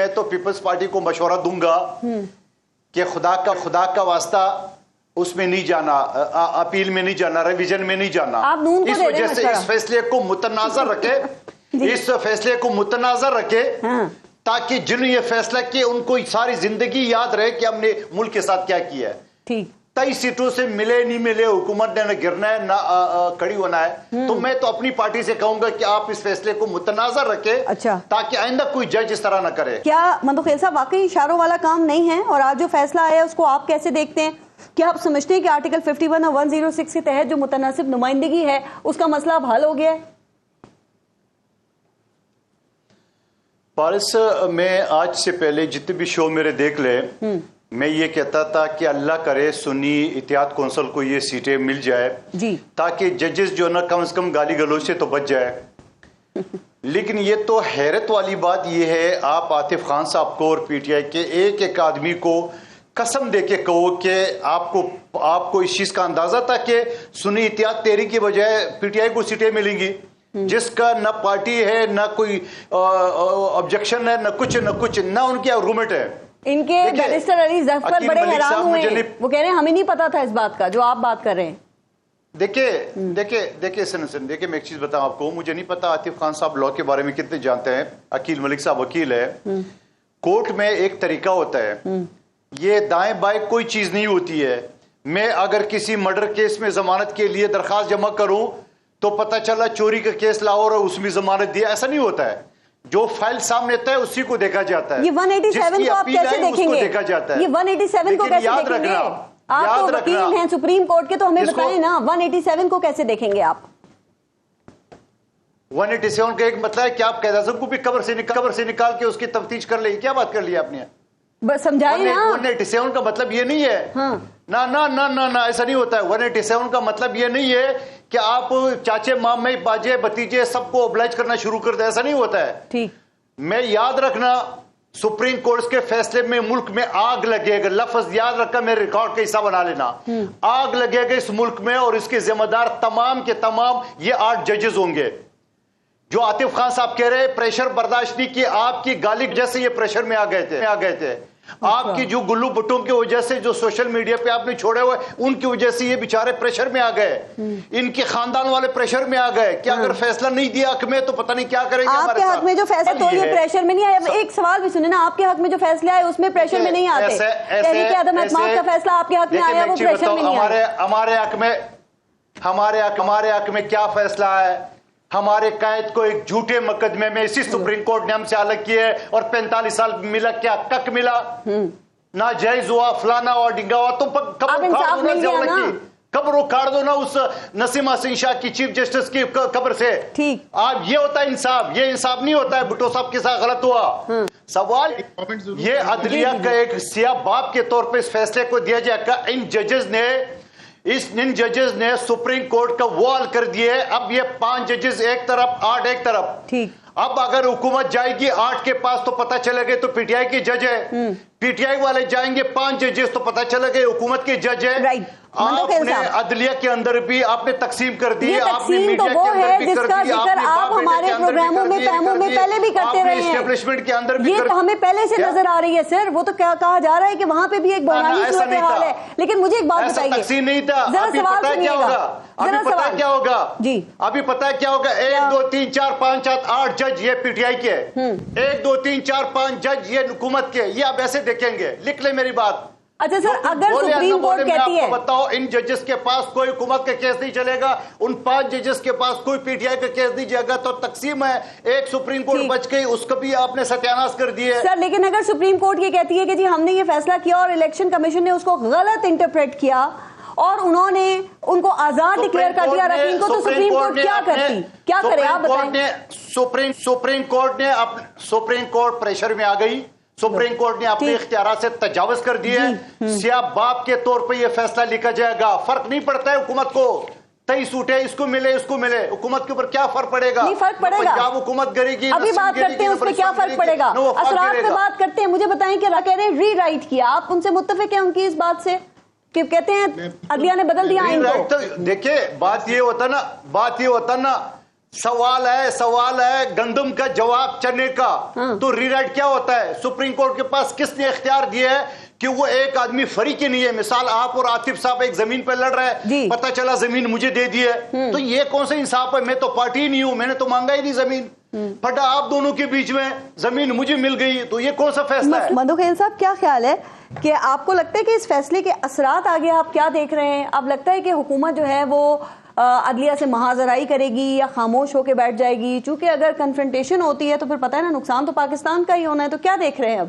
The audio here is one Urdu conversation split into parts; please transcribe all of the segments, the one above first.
میں تو پیپلز پارٹی کو مشورہ دوں گا کہ خدا کا واسطہ اس میں نہیں جانا، اپیل میں نہیں جانا، ریویژن میں نہیں جانا. اس وجہ سے اس فیصلے کو متنازع رکھے، اس فیصلے کو متنازع رکھے تاکہ جنہوں یہ فیصلہ کیا ان کو ساری زندگی یاد رہے کہ ہم نے ملک کے ساتھ کیا کیا ہے. 23 سیٹوں سے ملے نہیں ملے، حکومت نے نہ گرنا ہے نہ کھڑی ہونا ہے. تو میں تو اپنی پارٹی سے کہوں گا کہ آپ اس فیصلے کو متنازع رکھے تاکہ آئندہ کوئی جج اس طرح نہ کرے. کیا منتخب صاحب واقعی اشاروں والا کام نہیں ہے؟ اور آج جو فیصلہ آیا اس کو آپ کیسے دیکھتے ہیں؟ کیا آپ سمجھتے ہیں کہ آرٹیکل 51 اور 106 کے تحت جو متناسب نمائندگی ہے اس کا مسئلہ اب حل ہو گیا ہے؟ پارس، میں آج سے پہلے جتنے بھی شو میرے دیکھ لے، میں یہ کہتا تھا کہ اللہ کرے سنی اتحاد کونسل کو یہ سیٹیں مل جائے تاکہ ججز جو نا کم از کم گالی گلوچ سے تو بچ جائے. لیکن یہ تو حیرت والی بات یہ ہے، آپ عاطف خان صاحب کو اور پی ٹی آئی کے ایک ایک آدمی کو قسم دے کے کہو کہ آپ کو اس چیز کا اندازہ تھا کہ سنی اتحاد تحریک کی بجائے پی ٹی آئی کو سیٹیں ملیں گی، جس کا نہ پارٹی ہے نہ کوئی آبجیکشن ہے نہ کچھ نہ ان کی آرگومنٹ ہے. ان کے بیرسٹر علی ظفر بڑے حیران ہوئے ہیں، وہ کہہ رہے ہیں ہمیں نہیں پتا تھا اس بات کا جو آپ بات کر رہے ہیں. دیکھیں سن میں ایک چیز بتاؤں آپ کو، مجھے نہیں پتا عاطف خان صاحب لا کے بارے میں کتنے جانتے ہیں. عقیل ملک صاحب وکیل ہے. کورٹ میں ایک طریقہ ہوتا ہے، یہ دائیں بائیں کوئی چیز نہیں ہوتی ہے. میں اگر کسی مرڈر کیس میں ضمانت کے لیے درخواست جمع کروں تو پتہ چلا چوری کا کیس لاہور اور اس میں ضمانت دیا، ایسا نہیں ہوتا ہے. جو فائل سامنے آتا ہے اسی کو دیکھا جاتا ہے. یہ 187 کو آپ کیسے دیکھیں گے؟ یہ 187 کو کیسے دیکھیں گے؟ آپ تو وکیل ہیں سپریم کورٹ کے، تو ہمیں بتائیں نا 187 کو کیسے دیکھیں گے آپ؟ 187 کا ایک مطلب ہے کہ آپ قائد اعظم کو بھی قبر سے نکال کے اس کی تفتیش کر لیں. کیا بات کر لی آپ نے؟ سمجھائیں نا. 187 کا مطلب یہ نہیں ہے، نہ ایسا نہیں ہوتا ہے. 187 کا مطلب یہ نہیں ہے کہ آپ چاچے مامے باجے بتیجے سب کو اوبلائج کرنا شروع کر دیں، ایسا نہیں ہوتا ہے. میں یاد رکھنا سپریم کورٹ کے فیصلے میں ملک میں آگ لگے گا، لفظ یاد رکھا، میرے ریکارڈ کا حصہ بنا لینا. آگ لگے گا اس ملک میں اور اس کے ذمہ دار تمام کے تمام یہ 8 ججز ہوں گے. جو عاطف خان صاحب کہہ رہے پریشر برداشت نہیں کی، آپ کی گالی جیسے یہ پریشر میں آ گئے تھے. آپ کی جو گلو بٹوں کی وجہ سے جو سوشل میڈیا پہ آپ نے چھوڑے ہوئے ان کی وجہ سے یہ بیچارے پریشر میں آ گئے، ان کے خاندان والے پریشر میں آ گئے کہ اگر فیصلہ نہیں دیا حق میں تو پتہ نہیں کیا کریں گے. آپ کے حق میں جو فیصلہ تو یہ پریشر میں نہیں آیا. ایک سوال بھی سنیں نا، آپ کے حق میں جو فیصلے آئے اس میں پریشر میں نہیں آتے. تحریک عدم اعتماد کا فیصلہ آپ کے حق میں آیا، وہ پریشر میں نہیں آیا. ہمارے حق میں کیا فیصلہ ہے؟ ہمارے قائد کو ایک جھوٹے مقدمے میں اسی سپریم کورٹ نے ہم سے الگ کیے اور 45 سال ملا، کیا کک ملا؟ ناجائز ہوا، فلانا ہوا، ڈنگا ہوا. تو قبر اکھاڑ دو نا اس نسیم حسین شاہ کی چیف جسٹس کی قبر سے. آپ یہ ہوتا ہے انصاف؟ یہ انصاف نہیں ہوتا ہے. بھٹو صاحب کے ساتھ غلط ہوا. سوال یہ عدلیہ کا ایک سیاہ باب کے طور پہ اس فیصلے کو دیا جائے گا. ان ججز نے سپریم کورٹ کا وال کر دیے. اب یہ 5 ججز ایک طرف، 8 ایک طرف. اب اگر حکومت جائے گی 8 کے پاس تو پتہ چلے گا تو پی ٹی آئی کے جج ہے، پی ٹی آئی والے جائیں گے 5 ججز تو پتہ چلے گا حکومت کے جج ہے. آپ نے عدلیہ کے اندر بھی آپ نے تقسیم کر دی، آپ نے میڈیا کے اندر بھی کر دی، آپ ہمارے پروگراموں میں پیموں میں پہلے بھی کرتے رہے ہیں، اسٹیبلشمنٹ کے اندر بھی. یہ تو ہمیں پہلے سے نظر آ رہی ہے سر. وہ تو کیا کہا جا رہا ہے کہ وہاں پہ بھی ایک بحرانی صورتحال ہے. لیکن مجھے ایک بات بتائیے، تقسیم نہیں تھا. ابھی پتہ کیا ہوگا؟ ابھی پتہ کیا ہوگا؟ 1 2 3 4 5 7 8 جج یہ پی ٹی آئی کے، 1 2 3 4 5 جج یہ حکومت کے. یہ آپ ایسے دیکھیں گے. لکھ لیں میری بات. اچھا سر، اگر سپریم کورٹ کہتی ہے، بتاؤ ان ججز کے پاس کوئی حکومت کا کیس نہیں چلے گا، ان 5 ججز کے پاس کوئی پی ٹی آئی کا کیس نہیں جائے گا، تو تقسیم ہے. ایک سپریم کورٹ بچ گئی، اس کو بھی آپ نے ستیاناش کر دی ہے. سر لیکن اگر سپریم کورٹ یہ کہتی ہے کہ جی ہم نے یہ فیصلہ کیا اور الیکشن کمیشن نے اس کو غلط انٹرپریٹ کیا اور انہوں نے ان کو آزاد ڈکلیئر کر دیا رکین کو، تو سپریم کورٹ کیا کرتی؟ کیا کرے آپ بتائیں. سپریم کورٹ پریشر میں آ گئی. سپریم کورٹ نے اپنے اختیارات سے تجاوز کر دیے. سیاہ باپ کے طور پہ یہ فیصلہ لکھا جائے گا. فرق نہیں پڑتا ہے حکومت کو. 23 سوٹیں اس کو ملے اس کو ملے، حکومت کے اوپر کیا فرق پڑے گا؟ نہیں فرق پڑے گا. پنجاب حکومت کرے گی، ابھی بات کرتے ہیں اس پہ کیا فرق پڑے گا. اثرات پہ بات کرتے ہیں. مجھے بتائیں کہ کہہ رہے ہیں ری رائٹ کیا، آپ ان سے متفق ہیں ان کی اس بات سے کہ کہتے ہیں عدلیہ نے بدل دیا آئین کو؟ دیکھیں بات یہ ہوتا نا سوال ہے گندم کا جواب چنے کا. تو ری رائٹ کیا ہوتا ہے؟ سپریم کورٹ کے پاس کس نے اختیار دیا ہے کہ وہ ایک آدمی فریق ہی نہیں ہے. مثال آپ اور عاطف صاحب ایک زمین پہ لڑ رہے ہیں, پتہ چلا زمین مجھے دے دی ہے, تو یہ کون سا انصاف ہے؟ میں تو پارٹی نہیں ہوں, میں نے تو مانگا ہی نہیں زمین, پھٹا آپ دونوں کے بیچ میں زمین مجھے مل گئی, تو یہ کون سا فیصلہ ہے؟ مندوخیل صاحب کیا خیال ہے کہ آپ کو لگتا ہے کہ اس فیصلے کے اثرات آگے آپ کیا دیکھ رہے ہیں؟ اب لگتا ہے کہ حکومت جو ہے وہ عدلیہ سے محاذرائی کرے گی یا خاموش ہو کے بیٹھ جائے گی؟ چونکہ اگر کنفرنٹیشن ہوتی ہے تو پھر پتہ ہے نا نقصان تو پاکستان کا ہی ہونا ہے, تو کیا دیکھ رہے ہیں اب؟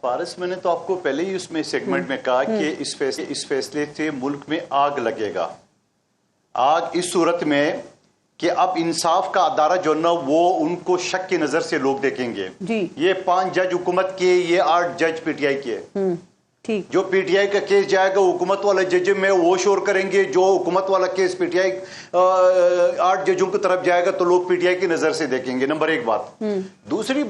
پارس, میں نے تو آپ کو پہلے ہی اس میں سیگمنٹ میں کہا کہ اس فیصلے سے ملک میں آگ لگے گا. آگ اس صورت میں کہ اب انصاف کا ادارہ جو نا وہ ان کو شک کی نظر سے لوگ دیکھیں گے. یہ 5 جج حکومت کے, یہ 8 جج پی ٹی آئی کے. جو پی ٹی آئی کا کیس جائے گا حکومت والا جج میں وہ شور کریں گے, جو حکومت والا کیس پی ٹی آئی 8 ججوں کی طرف جائے گا تو لوگ پی ٹی آئی کی نظر سے دیکھیں گے. نمبر 1 بات. دوسری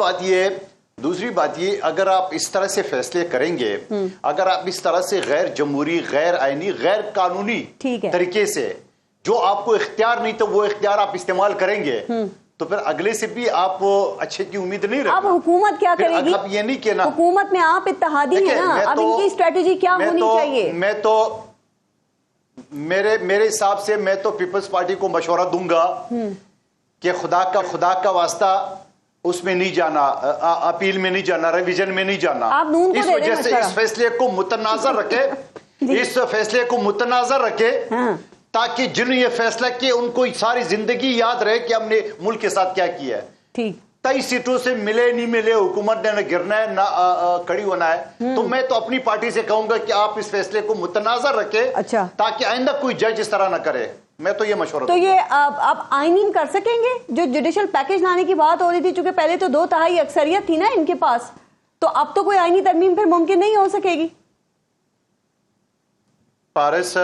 بات یہ اگر آپ اس طرح سے فیصلے کریں گے, اگر آپ اس طرح سے غیر جمہوری, غیر آئینی, غیر قانونی طریقے سے جو آپ کو اختیار نہیں تو وہ اختیار آپ استعمال کریں گے, تو پھر اگلے سے بھی آپ اچھے کی امید نہیں رکھیں. اب حکومت کیا کرے گی؟ اب یہ نہیں کہنا حکومت میں آپ اتحادی ہیں نا, اب ان کی اسٹریٹجی کیا ہونی چاہیے؟ میں تو میرے حساب سے میں تو پیپلز پارٹی کو مشورہ دوں گا کہ خدا کا واسطہ اس میں نہیں جانا, اپیل میں نہیں جانا, ریویژن میں نہیں جانا. اس وجہ سے اس فیصلے کو متنازع رکھے, تاکہ جنہوں یہ فیصلہ کیا ان کو ساری زندگی یاد رہے کہ ہم نے ملک کے ساتھ کیا کیا ہے. 23 سیٹوں سے ملے نہیں ملے, حکومت نے نہ گرنا ہے نہ کھڑی ہونا ہے. تو میں تو اپنی پارٹی سے کہوں گا کہ آپ اس فیصلے کو متنازع رکھے تاکہ آئندہ کوئی جج اس طرح نہ کرے. میں تو یہ مشورہ. تو یہ آپ آئینی کر سکیں گے؟ جو جوڈیشل پیکج لانے کی بات ہو رہی تھی, چونکہ پہلے تو 2/3 اکثریت تھی نا ان کے پاس, تو اب تو کوئی آئینی ترمیم پھر ممکن نہیں ہو سکے گی. پارس,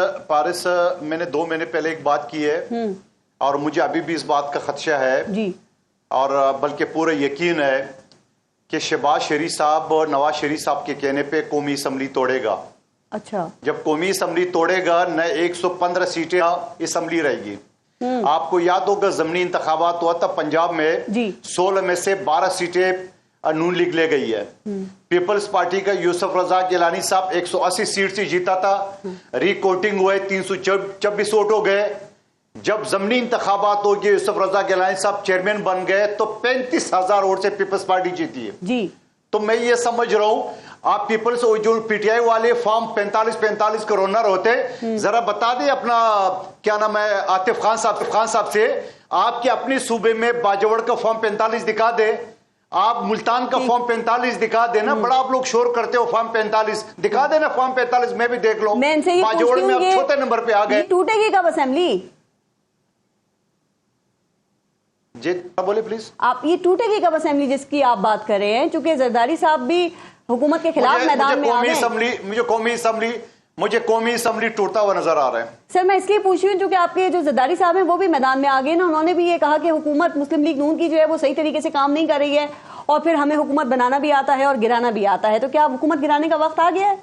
میں نے 2 مہینے پہلے ایک بات کی ہے اور مجھے ابھی بھی اس بات کا خدشہ ہے اور بلکہ پورا یقین ہے کہ شہباز شریف صاحب اور نواز شریف صاحب کے کہنے پہ قومی اسمبلی توڑے گا. اچھا, جب قومی اسمبلی توڑے گا نہ 115 سیٹیں اسمبلی رہے گی. آپ کو یاد ہوگا ضمنی انتخابات ہوا تھا پنجاب میں, 16 میں سے 12 سیٹیں نون لیگ لے گئی ہے. پیپلز پارٹی کا یوسف رضا گیلانی صاحب 180 سیٹ سے جیتا تھا, ریکارڈنگ ہوئے 326 ووٹ ہو گئے. جب ضمنی انتخابات ہو گئے یوسف رضا گیلانی صاحب چیئرمین بن گئے تو 35,000 ووٹ سے پیپلز پارٹی جیتی ہے. تو میں یہ سمجھ رہا ہوں آپ پیپلز جو پی ٹی آئی والے فارم 45 کروڑ ہوتے, ذرا بتا دیں اپنا کیا نام ہے عاطف خان صاحب سے, آپ کے اپنے صوبے میں باجوڑ کا فارم 45 دکھا دے, آپ ملتان کا فارم 45 دکھا دینا. بڑا آپ لوگ شور کرتے ہو فارم 45 دکھا دینا, فارم 45 میں بھی دیکھ لو. باجوڑ میں آپ چھوٹے نمبر پہ آ گئے. ٹوٹے گی کب اسمبلی؟ جی بولے پلیز. آپ یہ ٹوٹے گی کب اسمبلی جس کی آپ بات کر رہے ہیں؟ چونکہ زرداری صاحب بھی حکومت کے خلاف میدان میں آ گئے. مجھے قومی اسمبلی ٹوٹتا ہوا نظر آ رہا ہے. سر میں اس لیے پوچھ رہی ہوں چونکہ آپ کے جو زرداری صاحب ہیں وہ بھی میدان میں آ گئے نا, انہوں نے بھی یہ کہا کہ حکومت مسلم لیگ نون کی جو ہے وہ صحیح طریقے سے کام نہیں کر رہی ہے اور پھر ہمیں حکومت بنانا بھی آتا ہے اور گرانا بھی آتا ہے. تو کیا حکومت گرانے کا وقت آ گیا ہے؟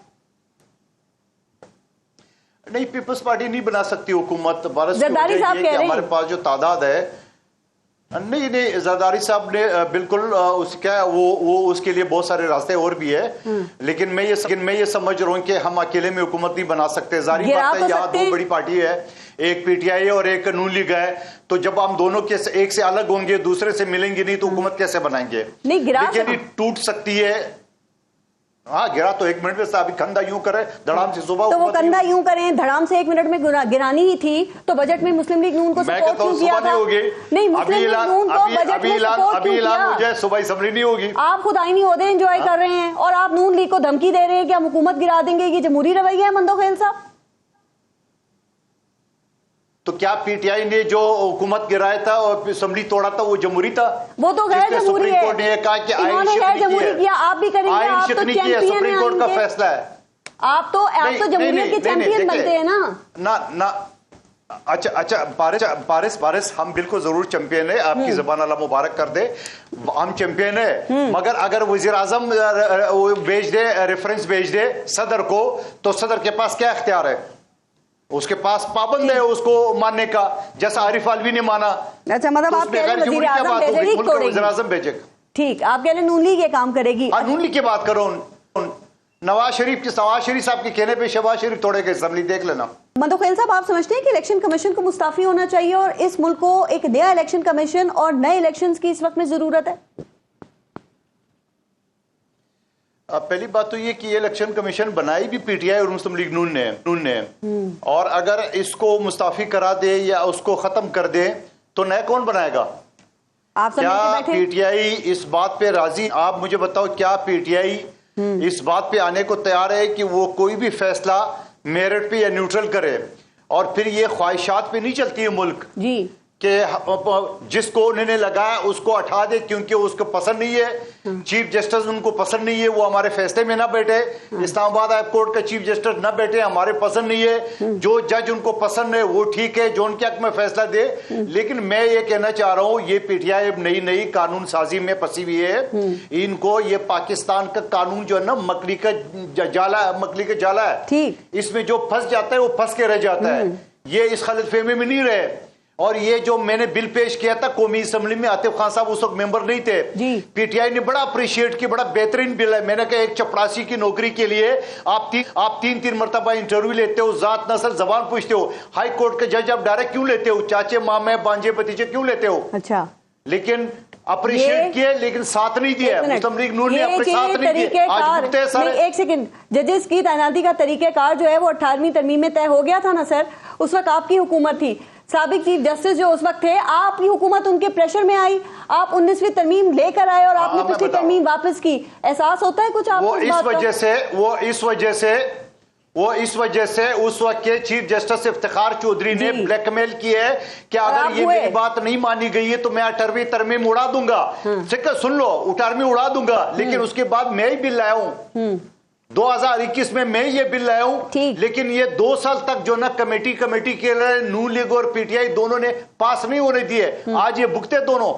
نہیں, پیپلز پارٹی نہیں بنا سکتی حکومت. زرداری صاحب کہہ رہے ہیں ہمارے پاس جو تعداد ہے, نہیں زرداری صاحب نے بالکل اس کے لیے بہت سارے راستے اور بھی ہے, لیکن میں یہ سمجھ رہا ہوں کہ ہم اکیلے میں حکومت نہیں بنا سکتے. ظاہر بات ہے یہاں 2 بڑی پارٹی ہے, ایک پی ٹی آئی اور ایک نون لیگ ہے, تو جب ہم دونوں کے ایک سے الگ ہوں گے دوسرے سے ملیں گے نہیں تو حکومت کیسے بنائیں گے؟ لیکن ٹوٹ سکتی ہے. ہاں گرا تو 1 منٹ میں ابھی کندھا یوں کرے دھڑام سے صبح, تو وہ کندھا یوں کریں دھڑام سے 1 منٹ میں گرانی ہی تھی تو بجٹ میں مسلم لیگ نون کو سپورٹ کیوں کیا تھا؟ نہیں, مسلم لیگ نون کو بجٹ میں سپورٹ کیوں کیا؟ صبح اسمبلی نہیں ہوگی. آپ خود آئینی عہدے انجوائے کر رہے ہیں اور آپ نون لیگ کو دھمکی دے رہے ہیں کہ ہم حکومت گرا دیں گے. یہ جمہوری رویہ ہے مندوخیل صاحب؟ تو کیا پی ٹی آئی نے جو حکومت گرایا تھا اور اسمبلی توڑا تھا وہ جمہوری تھا؟ وہ تو غیر جمہوری ہے. سپریم کورٹ نے کہا کہ انہوں نے غیر جمہوری کیا, آپ بھی کریں گے. آپ تو چیمپئن ہیں, سپریم کورٹ کا فیصلہ ہے. آپ تو جمہوریت کے چیمپئن بنتے ہیں نا. اچھا پارس, ہم بالکل ضرور چیمپئن ہیں, آپ کی زبان اللہ مبارک کر دے, ہم چیمپئن ہیں. مگر اگر وزیر اعظم بھیج دے ریفرنس بھیج دے صدر کو, تو صدر کے پاس کیا اختیار ہے؟ اس کے پاس پابند ہے اس کو ماننے کا، جیسا عارف الوی نے مانا. اچھا مطلب آپ کہہ رہے ہیں وزیر اعظم بھیجے گا. ٹھیک، آپ کہہ رہے ہیں نون لیگ یہ کام کرے گی. نون لیگ کی بات کرو. نواز شریف صاحب کے کہنے پہ شہباز شریف توڑے گئے اسمبلی، دیکھ لینا. مندو خیل صاحب، آپ سمجھتے ہیں کہ الیکشن کمیشن کو مستعفی ہونا چاہیے اور اس ملک کو ایک نیا الیکشن کمیشن اور نئے الیکشنز کی اس وقت میں ضرورت ہے؟ اب پہلی بات تو یہ کہ یہ الیکشن کمیشن بنائی بھی پی ٹی آئی اور مسلم لیگ نون نے، اور اگر اس کو مستعفی کرا دے یا اس کو ختم کر دے تو نیا کون بنائے گا؟ کیا پی ٹی آئی اس بات پہ راضی؟ آپ مجھے بتاؤ، کیا پی ٹی آئی اس بات پہ آنے کو تیار ہے کہ وہ کوئی بھی فیصلہ میرٹ پہ یا نیوٹرل کرے؟ اور پھر یہ خواہشات پہ نہیں چلتی ہے ملک جی کہ جس کو انہوں نے لگایا اس کو ہٹا دے کیونکہ اس کو پسند نہیں ہے، چیف جسٹس ان کو پسند نہیں ہے، وہ ہمارے فیصلے میں نہ بیٹھے، اسلام آباد ہائی کورٹ کا چیف جسٹس نہ بیٹھے، ہمارے پسند نہیں ہے، جو جج ان کو پسند ہے وہ ٹھیک ہے، جو ان کے حق میں فیصلہ دے. لیکن میں یہ کہنا چاہ رہا ہوں، یہ پی ٹی آئی اب نئی قانون سازی میں پھنسی ہوئی ہے. ان کو یہ پاکستان کا قانون جو ہے نا مکڑی کا جالا ہے، اس میں جو پھنس جاتا ہے وہ پھنس کے رہ جاتا ہے. یہ اس غلط فہمی میں نہیں رہے. اور یہ جو میں نے بل پیش کیا تھا قومی اسمبلی میں، عاطف خان صاحب اس وقت ممبر نہیں تھے، پی ٹی آئی نے بڑا اپریشیٹ کی، بڑا بہترین بل ہے. میں نے کہا ایک چپڑاسی کی نوکری کے لیے آپ تین مرتبہ انٹرویو لیتے ہو، ذات نسل زبان پوچھتے ہو، ہائی کورٹ کے جج آپ ڈائریکٹ کیوں لیتے ہو؟ چاچے مامے بانجے بھتیجے کیوں لیتے ہو؟ اچھا، لیکن اپریشیٹ کیے لیکن ساتھ نہیں دیا. مسلم لیگ نون نے اپنے ساتھ نہیں دیا. ایک سیکنڈ، ججز کی تعیناتی کا طریقہ کار جو ہے وہ 18ویں ترمیم میں طے ہو گیا تھا نا سر؟ اس وقت آپ کی حکومت تھی، سابق چیف جسٹس جو اس وقت تھے، آپ کی حکومت ان کے پریشر میں آئی، آپ 19ویں ترمیم لے کر آئے اور آپ نے پچھلی ترمیم واپس کی. احساس ہوتا ہے کچھ آپ کو اس وجہ سے اس وقت کے چیف جسٹس افتخار چودھری نے بلیک میل کی ہے کہ اگر یہ میری بات نہیں مانی گئی ہے تو میں 18ویں ترمیم اڑا دوں گا. سن لو، 18ویں اڑا دوں گا، لیکن اس کے بعد میں ہی بل لایا ہوں 2021 میں یہ بل لایا ہوں. لیکن یہ 2 سال تک جو نا کمیٹی کے نون لیگ اور پی ٹی آئی دونوں نے پاس نہیں ہونے دیے. آج یہ بھگتے دونوں.